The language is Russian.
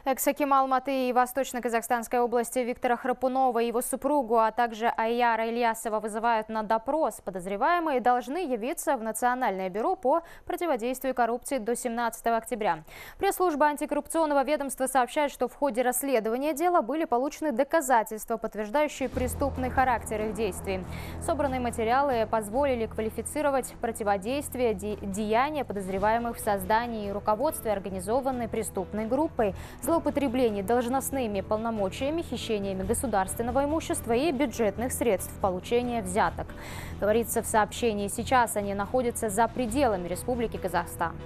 Экс-аким Алматы и Восточно-Казахстанской области Виктора Храпунова и его супругу, а также Айяра Ильясова вызывают на допрос. Подозреваемые должны явиться в Национальное бюро по противодействию коррупции до 17 октября. Пресс-служба антикоррупционного ведомства сообщает, что в ходе расследования дела были получены доказательства, подтверждающие преступный характер их действий. Собранные материалы позволили квалифицировать противодействие деяния подозреваемых в создании и руководстве организованной преступной группой, злоупотреблений должностными полномочиями, хищениями государственного имущества и бюджетных средств, получения взяток. Говорится в сообщении, сейчас они находятся за пределами Республики Казахстан.